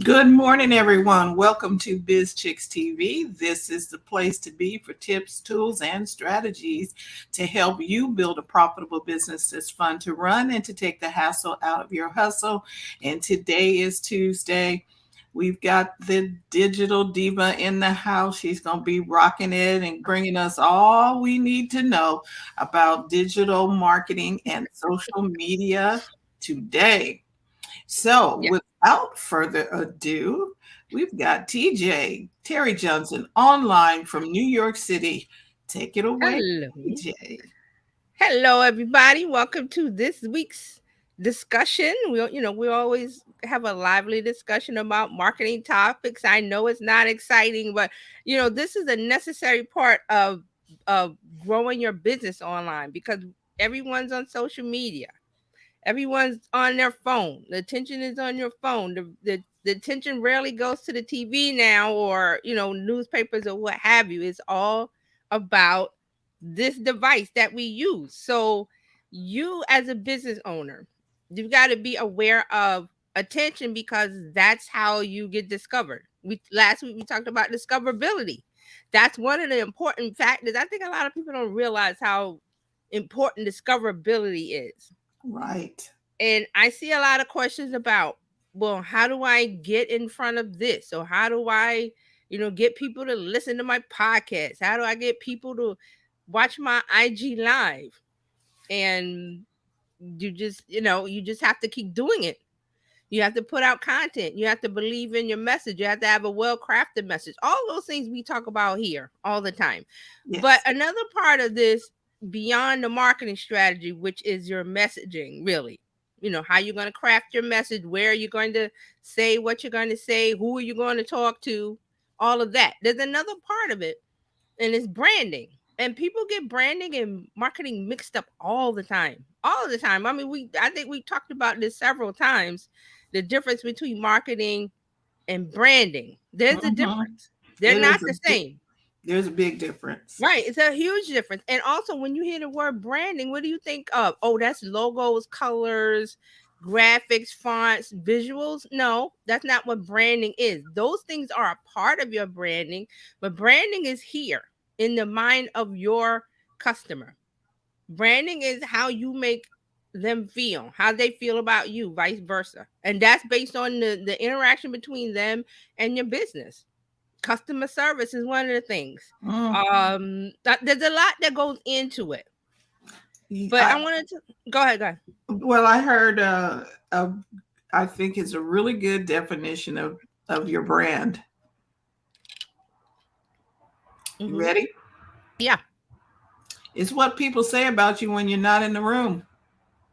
Good morning, everyone. Welcome to BizChicksTV. This is the place to be for tips, tools, and strategies to help you build a profitable business that's fun to run and to take the hassle out of your hustle. And today is Tuesday. We've got the digital diva in the house. She's going to be rocking it and bringing us all we need to know about digital marketing and social media today. So, Yeah. without further ado, we've got TJ, Terry Johnson, online from New York City. Take it away, Hello. TJ. Hello, everybody. Welcome to this week's discussion. We always have a lively discussion about marketing topics. I know it's not exciting, but this is a necessary part of growing your business online because everyone's on social media. Everyone's on their phone. The attention is on your phone. The attention rarely goes to the TV now or, newspapers or what have you. It's all about this device that we use. So, you as a business owner, you've got to be aware of attention because that's how you get discovered. We last week we talked about discoverability. That's one of the important factors. I think a lot of people don't realize how important discoverability is. Right. And I see a lot of questions about, well, how do I get in front of this? Or how do I, get people to listen to my podcast? How do I get people to watch my IG live? And you just have to keep doing it. You have to put out content. You have to believe in your message. You have to have a well-crafted message. All those things we talk about here all the time. But Yes. another part of this beyond the marketing strategy, which is your messaging, really. How you're going to craft your message, where you're going to say what you're going to say, who are you going to talk to, all of that. There's another part of it, and it's branding. And people get branding and marketing mixed up all the time. All the time. I mean, I think we talked about this several times. The difference between marketing and branding. There's a Mhm. difference. They're It not is the same. there's a big difference. Right. It's a huge difference. And also when you hear the word branding, what do you think of? Oh, that's logos, colors, graphics, fonts, visuals. No, that's not what branding is. Those things are a part of your branding, but branding is here in the mind of your customer. Branding is how you make them feel, how they feel about you, vice versa. And that's based on the interaction between them and your business. Customer service is one of the things. Mm. There's a lot that goes into it. But I, I wanted to go ahead, go ahead. well, I heard, I think it's a really good definition of your brand. You Hmm. ready? Yeah, It's what people say about you when you're not in the room.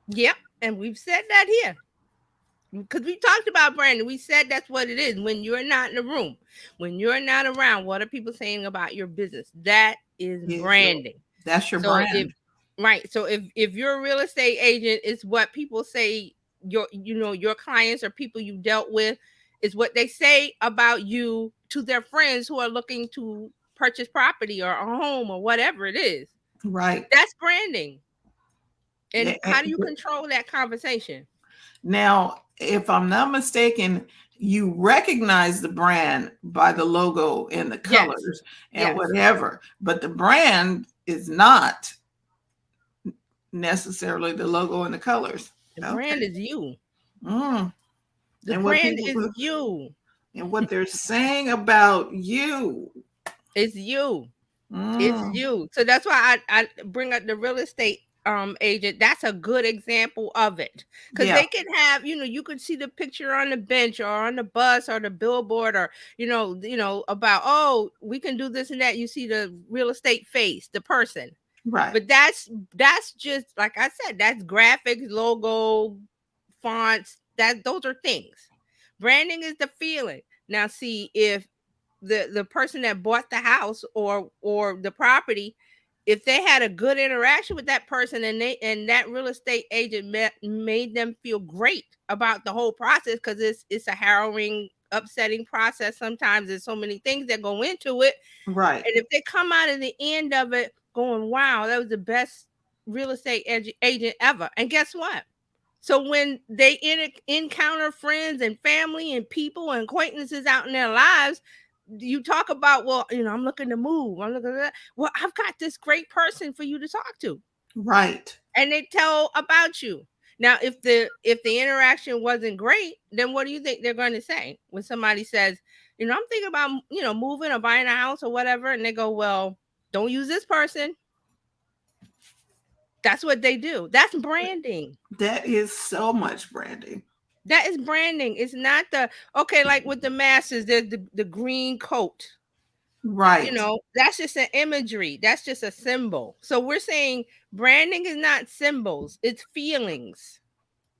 yeah, and we've said that here because we talked about branding. We said that's what it is when you're not in the room, when you're not around. What are people saying about your business? That is Is your branding. That's your So if brand. right, so if you're a real estate agent, it's what people say your clients or people you dealt with is what they say about you to their friends who are looking to purchase property or a home or whatever it is. Right. That's branding. And Eh, how do eh, you control that conversation? Now, if I'm not mistaken, you recognize the brand by the logo and the Yes. colors and Yes. whatever, but the brand is not necessarily the logo and the colors. The brand Okay. is you. Mm. The And what brand people is you. and what they're saying about you. It's you. It's Mm. you. So that's why I bring up the real estate agent. That's a good example of it. Because Yeah. they can have, you could see the picture on the bench or on the bus or the billboard or, about, oh, we can do this and that. You see the real estate face, the person. Right. But that's just like I said, that's graphics, logo, fonts, that those are things. Branding is the feeling. Now see if the person that bought the house or the property, if they had a good interaction with that person and that real estate agent made them feel great about the whole process, because it's a harrowing, upsetting process. Sometimes there's so many things that go into it, Right. and if they come out at the end of it going, wow, that was the best real estate agent ever, and guess what, So when they encounter friends and family and people and acquaintances out in their lives, you talk about, well, I'm looking to move. I'm looking at that. Well, I've got this great person for you to talk to. Right. And they tell about you. Now, if the interaction wasn't great, then what do you think they're going to say when somebody says, I'm thinking about moving or buying a house or whatever, and they go, well, don't use this person. That's what they do. That's branding. That is so much branding. That is branding. It's not okay, like with the masses, there's the green coat. Right. That's just an imagery. That's just a symbol. So we're saying branding is not symbols, it's feelings.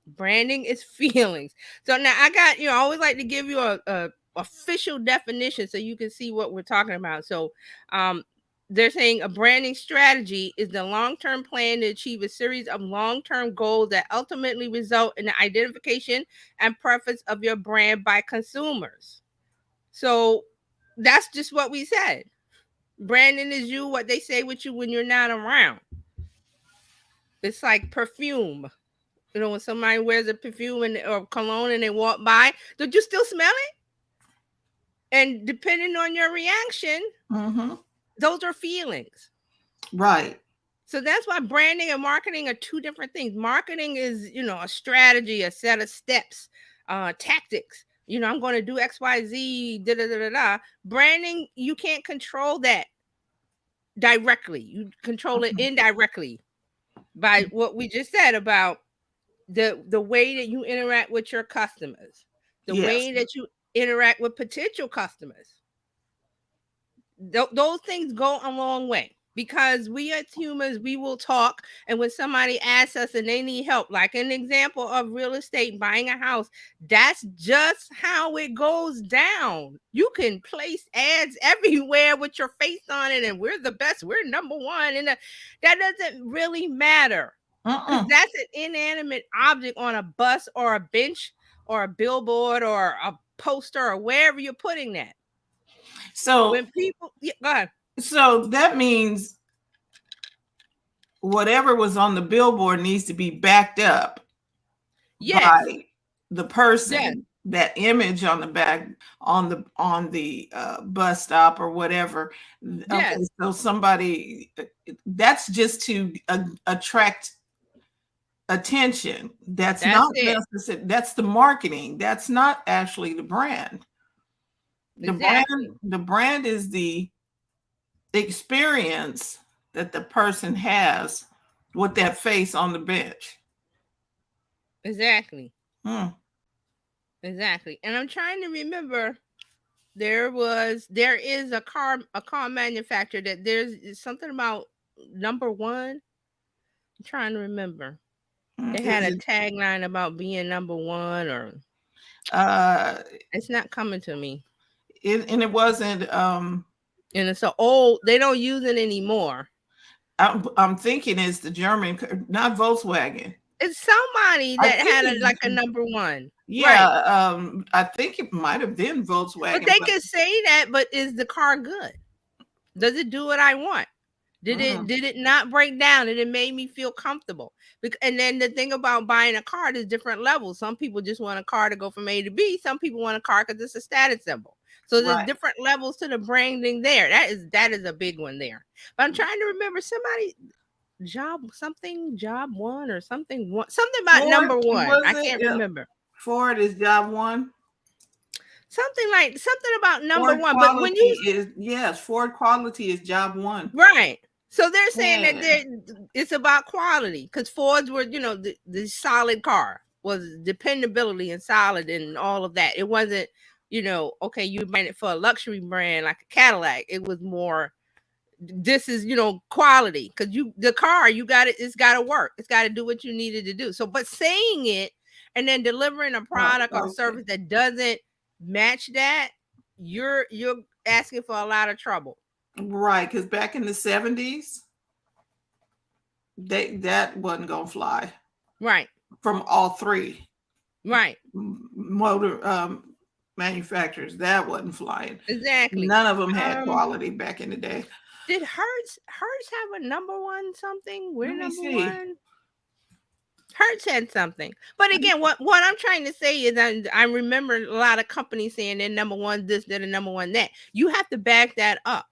Branding is feelings. So now I got, I always like to give you a official definition so you can see what we're talking about. So they're saying a branding strategy is the long-term plan to achieve a series of long-term goals that ultimately result in the identification and preference of your brand by consumers. So that's just what we said. Branding is you, what they say with you when you're not around. It's like perfume. When somebody wears a perfume or cologne and they walk by, don't you still smell it? And depending on your reaction, those are feelings. Right. So that's why branding and marketing are two different things. Marketing is, a strategy, a set of steps, tactics. I'm going to do X, Y, Z, da da da da da. Branding, you can't control that directly. You control it indirectly by what we just said about the way that you interact with your customers, the way that you interact with potential customers. Those things go a long way, because we as humans, we will talk. And when somebody asks us and they need help, like an example of real estate, buying a house, that's just how it goes down. You can place ads everywhere with your face on it and we're the best, we're number one, and that doesn't really matter. Because that's an inanimate object on a bus or a bench or a billboard or a poster or wherever you're putting that. So when people, go ahead. So that means whatever was on the billboard needs to be backed up by the person. That image on the back on the bus stop or whatever. Okay, so somebody, that's just to attract attention. That's not necessary. That's the marketing. That's not actually the brand. The brand is the experience that the person has with that face on the bench. Exactly. Exactly. And I'm trying to remember, there is a car manufacturer that there's something about number one. I'm trying to remember. They had a tagline about being number one, or it's not coming to me. And it wasn't and it's so old, they don't use it anymore. I'm thinking it's the German, not Volkswagen. It's somebody that had a number one. Yeah, right. I think it might have been Volkswagen. But they can say that, but is the car good? Does it do what I want? Did it not break down? And it made me feel comfortable? And then the thing about buying a car, there's different levels. Some people just want a car to go from A to B. Some people want a car because it's a status symbol. So there's different levels to the branding there. That is a big one there. But I'm trying to remember somebody, job one or something about Ford, number one. I can't remember. Ford is job one. Something about number Ford one. But when Ford quality is job one. Right. So they're saying that it's about quality, because Fords were, the solid car was dependability and solid and all of that. It wasn't, okay, you buying it for a luxury brand like a Cadillac. It was more, this is, quality, because the car, it's got to work. It's got to do what you needed to do. So, but saying it and then delivering a product or service that doesn't match that, you're asking for a lot of trouble. Right, because back in the 70s, that wasn't gonna fly. Right. From all three. Right. Motor manufacturers, that wasn't flying. Exactly. None of them had quality back in the day. Did Hertz have a number one something? We're number one. Hurt said something. But again, what I'm trying to say is I remember a lot of companies saying they're number one this, they're the number one that. You have to back that up.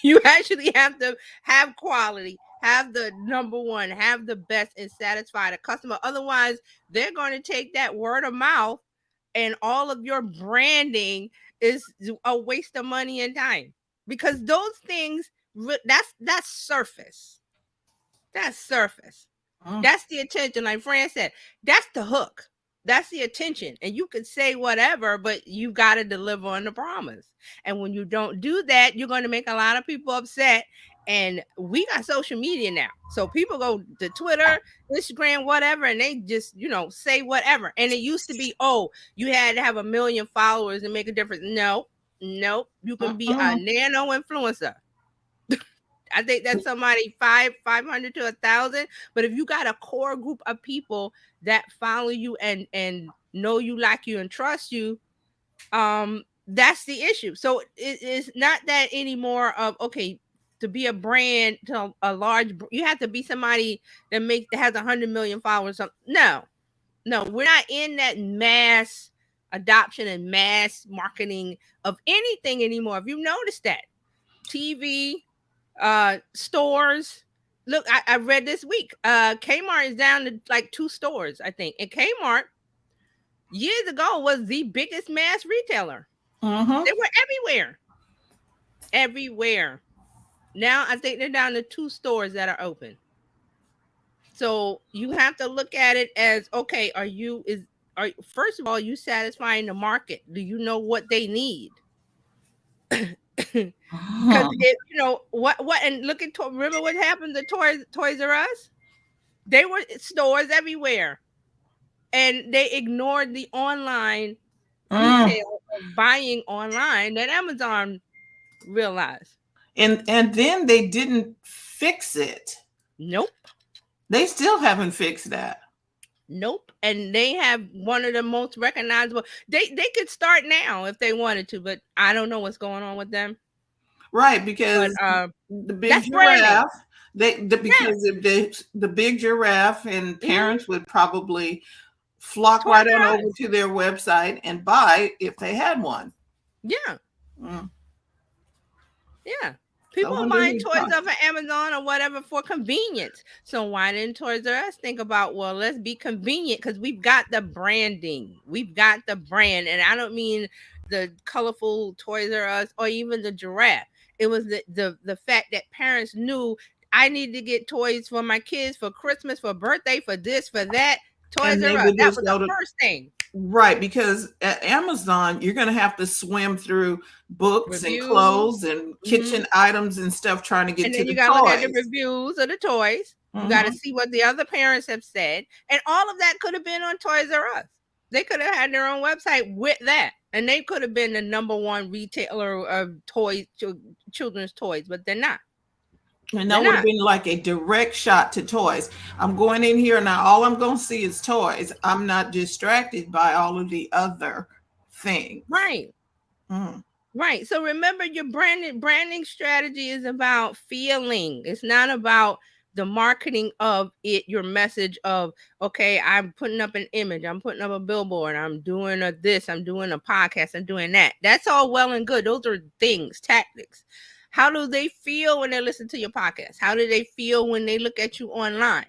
You actually have to have quality, have the number one, have the best, and satisfy the customer. Otherwise, they're going to take that word of mouth, and all of your branding is a waste of money and time, because those things, that's surface. That's surface. Mm. That's the attention. Like Fran said, that's the hook. That's the attention. And you could say whatever, but you got to deliver on the promise. And when you don't do that, you're going to make a lot of people upset. And we got social media now. So people go to Twitter, Instagram, whatever, and they just, say whatever. And it used to be, oh, you had to have 1 million followers and make a difference. No, no. You can be a Mm-mm. nano influencer. I think that's somebody 500 to 1,000. But if you got a core group of people that follow you and know you, like you, and trust you, that's the issue. So it's not that anymore of, okay, to be a brand, to a large, you have to be somebody that has 100 million followers. No, we're not in that mass adoption and mass marketing of anything anymore. If you noticed that, TV, stores. Look, I read this week, Kmart is down to like 2 stores, I think. And Kmart years ago was the biggest mass retailer. Mm-hmm. They were everywhere. Now I think they're down to 2 stores that are open. So you have to look at it as, okay, first of all, you satisfying the market? Do you know what they need? Because what, and look at, remember what happened to Toys R Us? They were stores everywhere, and they ignored the online Mm. retail of buying online that Amazon realized. And then they didn't fix it. Nope. They still haven't fixed that. Nope. And they have one of the most recognizable. They could start now if they wanted to, but I don't know what's going on with them. Right, But because the big that's branding. giraffe, because if the big giraffe, and parents would probably flock Toys right R on over Us. to their website and buy if they had one. Yeah. Mm. Yeah. So I People wonder buying who's toys off of Amazon or whatever for convenience. So why didn't Toys R Us think about, well, let's be convenient, because we've got the branding. We've got the brand. And I don't mean the colorful Toys R Us or even the giraffe. It was the fact that parents knew, I need to get toys for my kids for Christmas, for birthday, for this, for that. Toys and they R Us. would That just was go the to first thing. right, because at Amazon you're going to have to swim through books and Reviews. clothes and Mm-hmm. kitchen items and stuff trying to get And to then you the gotta look at the toys. reviews of the toys. You gotta Mm-hmm. see what the other parents have said. And all of that could have been on Toys R Us. They could have had their own website with that. And they could have been the number one retailer of toys, children's toys, but they're not. And They're that would have not. been like a direct shot to toys. I'm going in here now, all I'm going to see is toys. I'm not distracted by all of the other things. Right. Mm. Right. So remember, your branding strategy is about feeling. It's not about the marketing of it, your message of, okay, I'm putting up an image, I'm putting up a billboard, I'm doing this, I'm doing a podcast, I'm doing that. That's all well and good. Those are things, tactics. How do they feel when they listen to your podcast? How do they feel when they look at you online?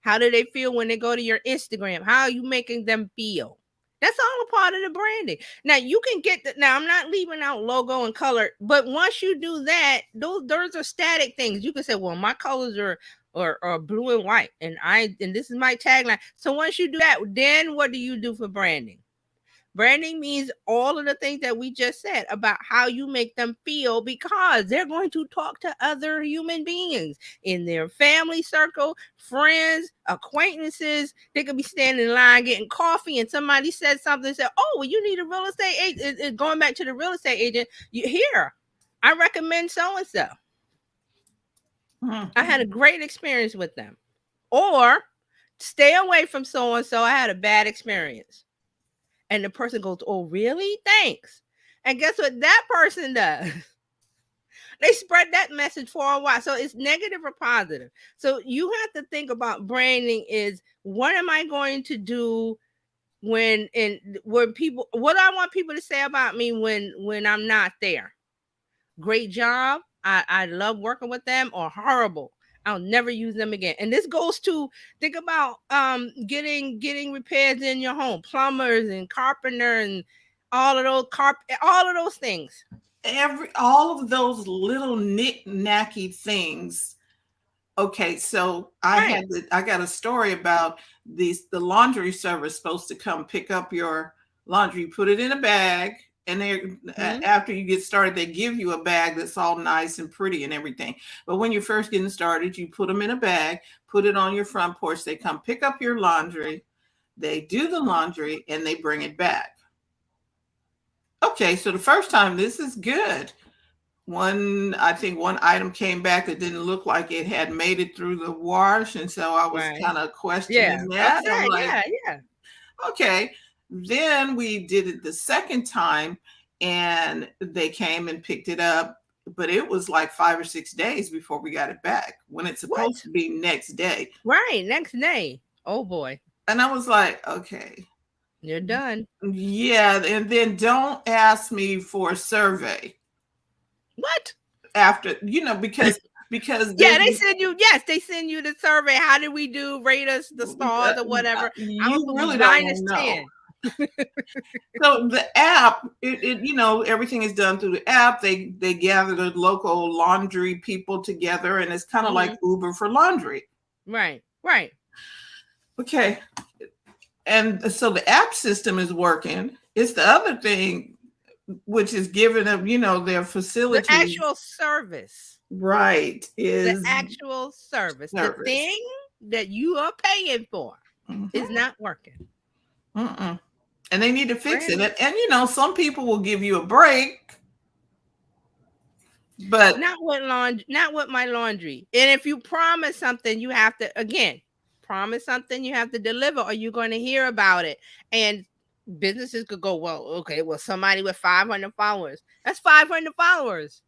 How do they feel when they go to your Instagram? How are you making them feel? That's all a part of the branding. Now you can get now I'm not leaving out logo and color, but once you do that, those are static things. You can say, well, my colors are blue and white, and this is my tagline. So once you do that, then what do you do for branding? Branding means all of the things that we just said about how you make them feel, because they're going to talk to other human beings in their family circle, friends, acquaintances. They could be standing in line getting coffee, and somebody said something, said, oh, well, you need a real estate agent. Going back to the real estate agent, here, I recommend so and so. I had a great experience with them. Or stay away from so and so. I had a bad experience. And the person goes, oh, really? Thanks. And guess what that person does? They spread that message for a while. So it's negative or positive. So you have to think about branding is what am I going to do when people, what do I want people to say about me when I'm not there? Great job. I love working with them, or horrible. I'll never use them again. And this goes to think about getting repairs in your home, plumbers and carpenter and all of those things. All of those little knick-knacky things. Okay, so Right. I got a story about the laundry service supposed to come pick up your laundry. You put it in a bag, and they after you get started, they give you a bag that's all nice and pretty and everything. But when you're first getting started, you put them in a bag, put it on your front porch. They come pick up your laundry, they do the laundry, and they bring it back. Okay, so the first time, this is good. I think one item came back that didn't look like it had made it through the wash, and so I was Right. kind of Yeah. questioning that. I'm Upset. like, Yeah. okay. Then we did it the second time, and they came and picked it up, but it was like 5 or 6 days before we got it back when it's supposed What? to be next day. Right. Next day. Oh boy. And I was like, okay, You're done. yeah. And then don't ask me for a survey What? after, because Yeah, they send you. Yes, they send you the survey. How did we do? Rate us the stars or whatever. I'm you gonna really put don't want to know. 10. So the app, everything is done through the app. They gather the local laundry people together, and it's kind of like Uber for laundry. Right. Okay. And so the app system is working. It's the other thing, which is giving them, their facility. The actual service. Right. Is the actual service. The thing that you are paying for is not working. And they need to fix it. And some people will give you a break, but not with my laundry. And if you promise something, you have to promise something, you have to deliver, or you're going to hear about it. And businesses could go, well, somebody with 500 followers. That's 500 followers.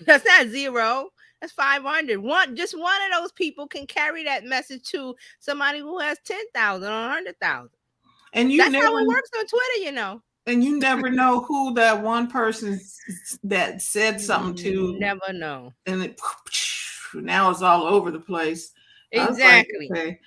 That's not zero. That's 500. Just one of those people can carry that message to somebody who has 10,000 or 100,000. And that's how it works on Twitter, And you never know who that one person that said something to. Never know. And now it's all over the place. Exactly. Like, okay.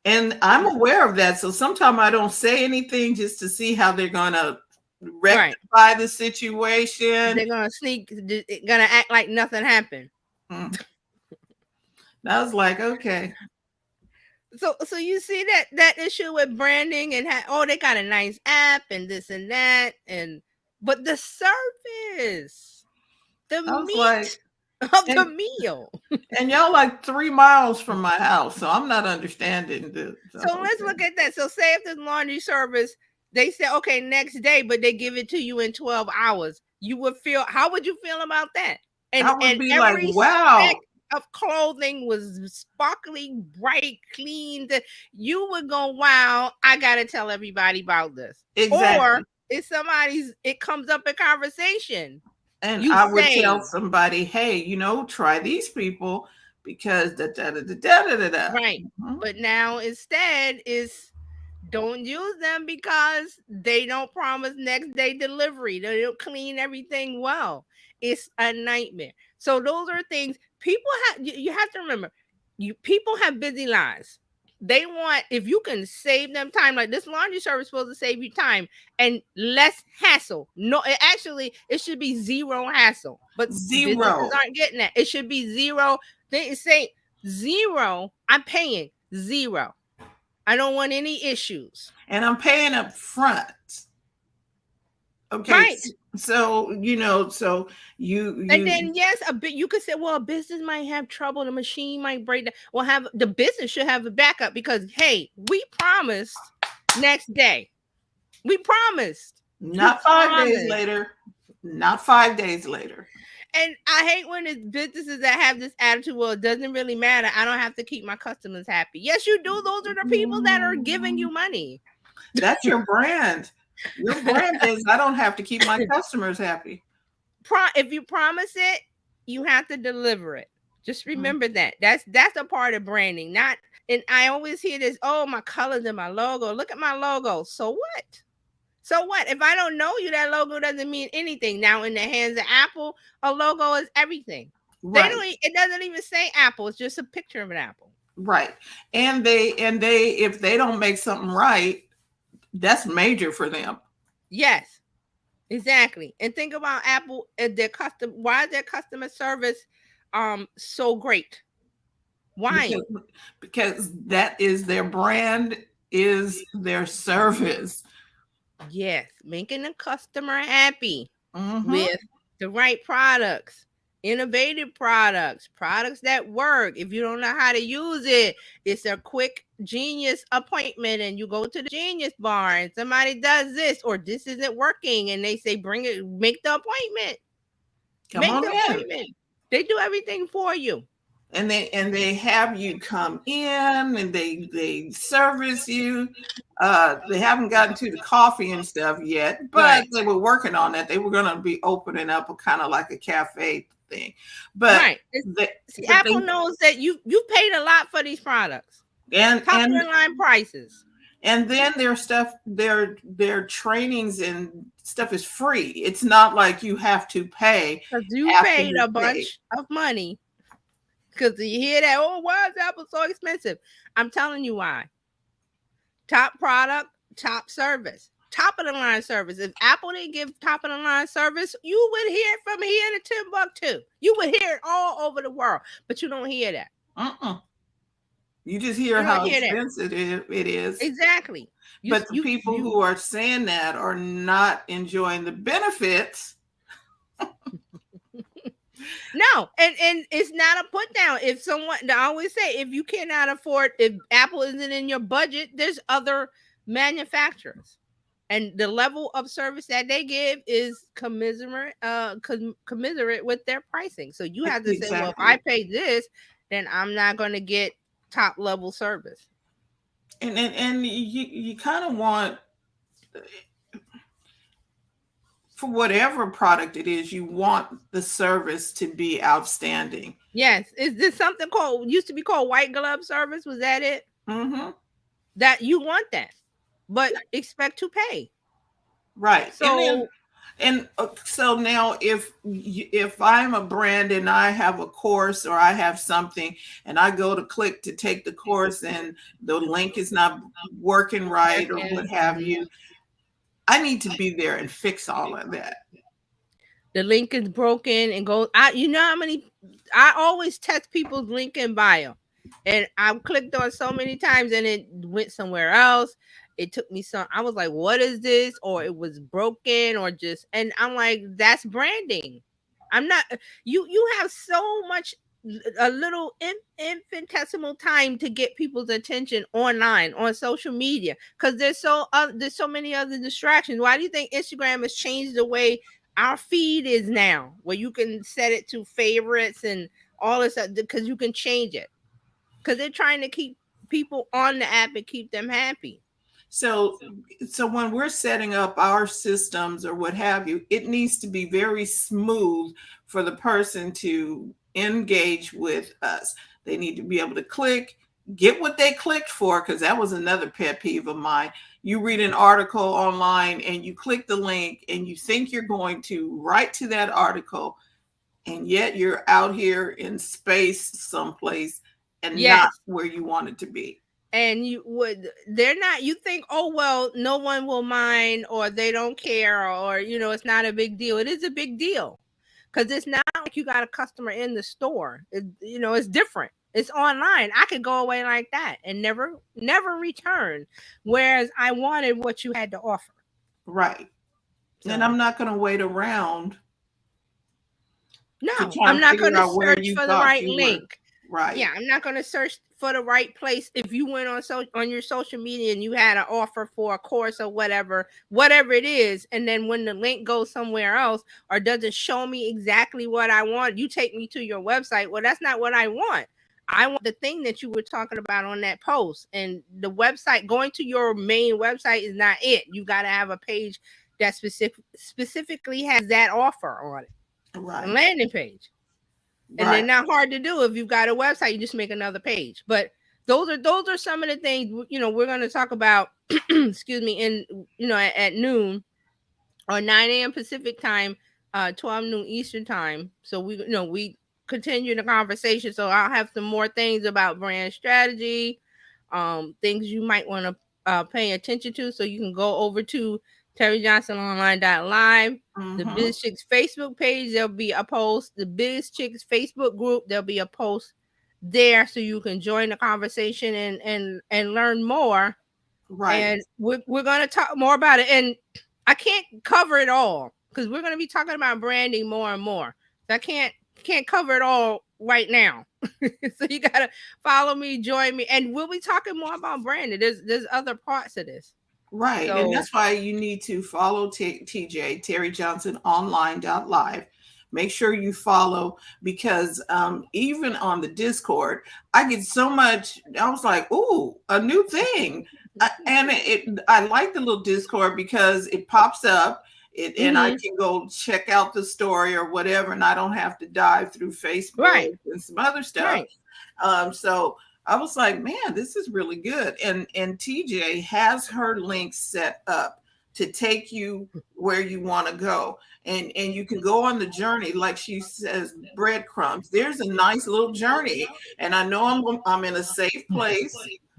And I'm aware of that. So sometimes I don't say anything just to see how they're going to rectify the situation. They're going to act like nothing happened. I was like, okay. So you see that issue with branding and they got a nice app and this and that, but the service, the meat of the meal. And y'all like 3 miles from my house, so I'm not understanding this. So let's look at that. So say if the laundry service, they say, okay, next day, but they give it to you in 12 hours. How would you feel about that? And I would be like, wow. Of clothing was sparkly, bright, clean. You would go, wow, I gotta tell everybody about this. Exactly. Or if it comes up in conversation, and I would tell somebody, hey, try these people because right. But now instead is don't use them because they don't promise next day delivery. They don't clean everything well. It's a nightmare. So those are things you have to remember. People have busy lives. They want, if you can save them time, like this laundry service is supposed to save you time and less hassle. No, it should be zero hassle. But businesses aren't getting that. It should be zero. They say zero. I'm paying zero. I don't want any issues. And I'm paying up front. Okay. Right. So, so you and then yes, you could say, well, a business might have trouble, the machine might break down. Well, the business should have a backup because hey, we promised next day. We promised. Not 5 days later. Not 5 days later. And I hate when it's businesses that have this attitude, well, it doesn't really matter. I don't have to keep my customers happy. Yes, you do. Those are the people that are giving you money. That's your brand. Your brand is, I don't have to keep my customers happy. If you promise it, you have to deliver it. Just Mm. remember that. That's a part of branding. Not, and I always hear this, oh, my colors and my logo. Look at my logo. So what? So what? If I don't know you, that logo doesn't mean anything. Now, in the hands of Apple, a logo is everything. They Right. don't. It doesn't even say Apple. It's just a picture of an apple. Right. And they if they don't make something right, that's major for them. Yes, exactly. And think about Apple and their custom. Why is their customer service so great? Why? because because that is their brand, is their service. Yes, making the customer happy Hmm. with the right products, innovative products, products that work. If you don't know how to use it, it's a quick genius appointment, and you go to the genius bar and somebody does this, or this isn't working, and they say, bring it, make the appointment, Come make on the in. appointment. They do everything for you. And they have you come in, and they service you. They haven't gotten to the coffee and stuff yet, but Right, they were working on that. They were going to be opening up a kind of like a cafe thing, but right. they See, but Apple they knows that you paid a lot for these products, and top of and the line prices. and then their stuff, their trainings and stuff is free. It's not like you have to pay Because you after paid you a pay. bunch of money. Because you hear that, oh, why is Apple so expensive? I'm telling you why. Top product, top service, top of the line service. If Apple didn't give top of the line service, you would hear it from here to Timbuktu. You would hear it all over the world, but you don't hear that. Uh-uh. You just You hear don't how hear that. expensive it is. Exactly. You, But the you, people you. who are saying that are not enjoying the benefits. No, and it's not a put down. If someone, I always say, if you cannot afford, if Apple isn't in your budget, there's other manufacturers, and the level of service that they give is commiserate with their pricing. So you have to say, well, if I Exactly. pay this, then I'm not going to get top level service. And you kind of want, for whatever product it is, you want the service to be outstanding. Yes, is this something called, used to be called white glove service? Was that it? Hmm. That you want that, but expect to pay. Right. And then So and so now if I'm a brand and I have a course or I have something, and I go to click to take the course and the link is not working right or what working. have you, I need to be there and fix all of that. The link is broken and goes. You know how many? I always test people's link in bio, and I've clicked on so many times and it went somewhere else. It took me some. I was like, "What is this?" Or it was broken, or just. And I'm like, "That's branding." I'm not. You have so much, a little infinitesimal time to get people's attention online on social media, because there's so many other distractions. Why do you think Instagram has changed the way our feed is now, where you can set it to favorites and all this stuff, because you can change it, because they're trying to keep people on the app and keep them happy. So, so when we're setting up our systems or what have you, it needs to be very smooth for the person to engage with us. They need to be able to click, get what they clicked for, because that was another pet peeve of mine. You read an article online and you click the link and you think you're going to write to that article, and yet you're out here in space someplace and not Yes. where you want it to be. And they're not, you think, oh, well, no one will mind, or they don't care, or, it's not a big deal. It is a big deal, because it's not like you got a customer in the store. It's different. It's online. I could go away like that and never return, whereas I wanted what you had to offer. Right. And So I'm not going to wait around to no, try I'm and not going figure to out where search you for the thought right you were. link. Right. Yeah, I'm not going to search for the right place. If you went on your social media and you had an offer for a course or whatever it is, and then when the link goes somewhere else or doesn't show me exactly what I want, you take me to your website. Well, that's not what I want. I want the thing that you were talking about on that post. And the website, going to your main website, is not it. You got to have a page that specifically has that offer on it. A Right. landing page. and they're Right. not hard to do. If you've got a website, you just make another page. But those are some of the things we're going to talk about. Excuse me, in at noon or 9 a.m. Pacific time, 12 noon Eastern time. So we continue the conversation. So I'll have some more things about brand strategy, things you might want to pay attention to. So you can go over to terryjohnsononline.live, the Mm-hmm. Biz Chicks Facebook page. There'll be a post. The Biz Chicks Facebook group. There'll be a post there, so you can join the conversation and learn more. Right. And we're going to talk more about it. And I can't cover it all because we're going to be talking about branding more and more. So I can't cover it all right now. So you got to follow me, join me, and we'll be talking more about branding. There's other parts of this. Right. And So that's why you need to follow TJ, Terry Johnson Online.live. Make sure you follow because even on the Discord, I get so much. I was like, ooh, a new thing. I like the little Discord because it pops up. And I mm-hmm. can go check out the story or whatever, and I don't have to dive through Facebook Right, and some other stuff. right, So I was like, man, this is really good. And TJ has her links set up to take you where you want to go. And you can go on the journey, like she says, breadcrumbs. There's a nice little journey. And I know I'm in a safe place.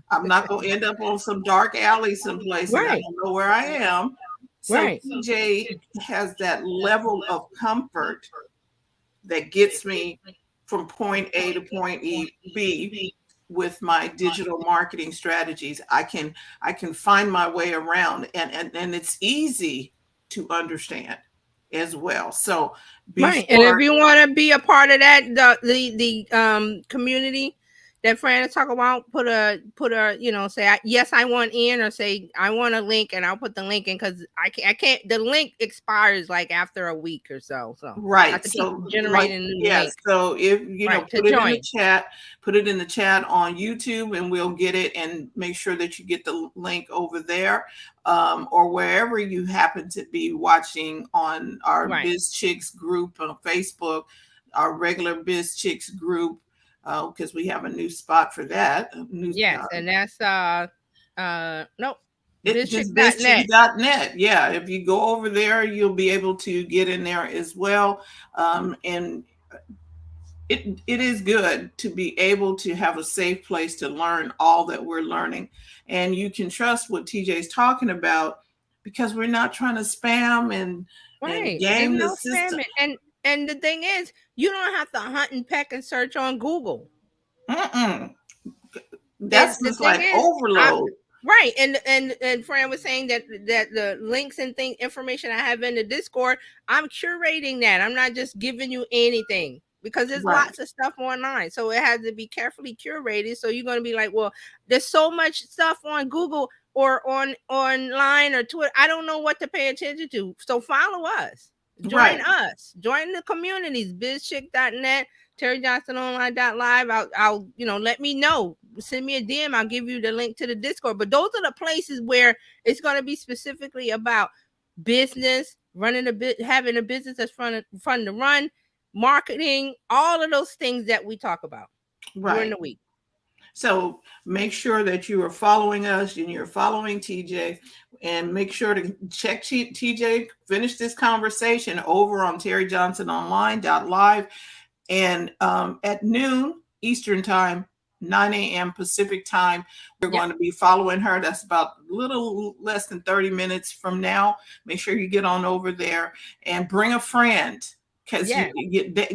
I'm not going to end up on some dark alley someplace and I right, don't know where I am. So right, TJ has that level of comfort that gets me from point A to point B with my digital marketing strategies. I can find my way around and it's easy to understand as well. So be right. And if sure. you want to be a part of that, the community that Fran is talking about, put a say yes, I want in, or say I want a link, and I'll put the link in because I can't. The link expires like after a week or so, so I have Right. to keep So like, generating a new yes. link, So if right, to put it in the join. chat, put it in the chat on YouTube and we'll get it and make sure that you get the link over there. Or wherever you happen to be watching on our Right. Biz Chicks group on Facebook, our regular Biz Chicks group, because we have a new spot for that. Yes, and that's nope, It just bizchick.net. bizchicks.net. Yeah, if you go over there, you'll be able to get in there as well. And it is good to be able to have a safe place to learn all that we're learning. And you can trust what TJ's talking about because we're not trying to spam and Right. There's game the no system. spamming. And the thing is, you don't have to hunt and peck and search on Google. Mm-mm. And That's the just thing like is, overload. right. And Fran was saying that the links and thing information I have in the Discord, I'm curating that. I'm not just giving you anything because there's Right, lots of stuff online. So it has to be carefully curated. So you're gonna be like, well, there's so much stuff on Google or on online or Twitter. I don't know what to pay attention to. So follow us. right, Join us. Join the communities, bizchick.net, terryjohnsononline.live. I'll let me know. Send me a DM. I'll give you the link to the Discord. But those are the places where it's going to be specifically about business, running a bit, having a business that's fun to run, marketing, all of those things that we talk about during right. the week. So make sure that you are following us and you're following TJ, and make sure to check TJ, finish this conversation over on terryjohnsononline.live. And at noon Eastern time, 9 a.m. Pacific time, we're Yep. going to be following her. That's about a little less than 30 minutes from now. Make sure you get on over there and bring a friend because Yeah.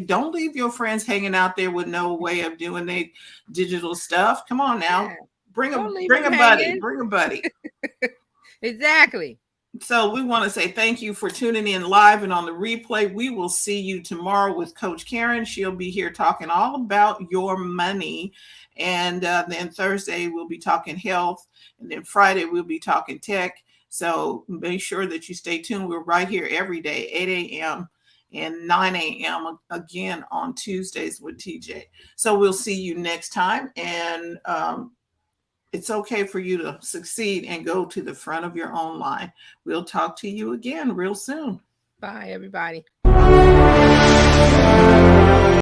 don't leave your friends hanging out there with no way of doing their digital stuff. Come on now. Yeah. Bring a Don't leave bring them a buddy. hanging. Bring a buddy. Exactly. So we want to say thank you for tuning in live and on the replay. We will see you tomorrow with Coach Karen. She'll be here talking all about your money. And then Thursday, we'll be talking health. And then Friday, we'll be talking tech. So make sure that you stay tuned. We're right here every day, 8 a.m. and 9 a.m. again on Tuesdays with TJ. So we'll see you next time. And it's okay for you to succeed and go to the front of your own line. We'll talk to you again real soon. Bye, everybody.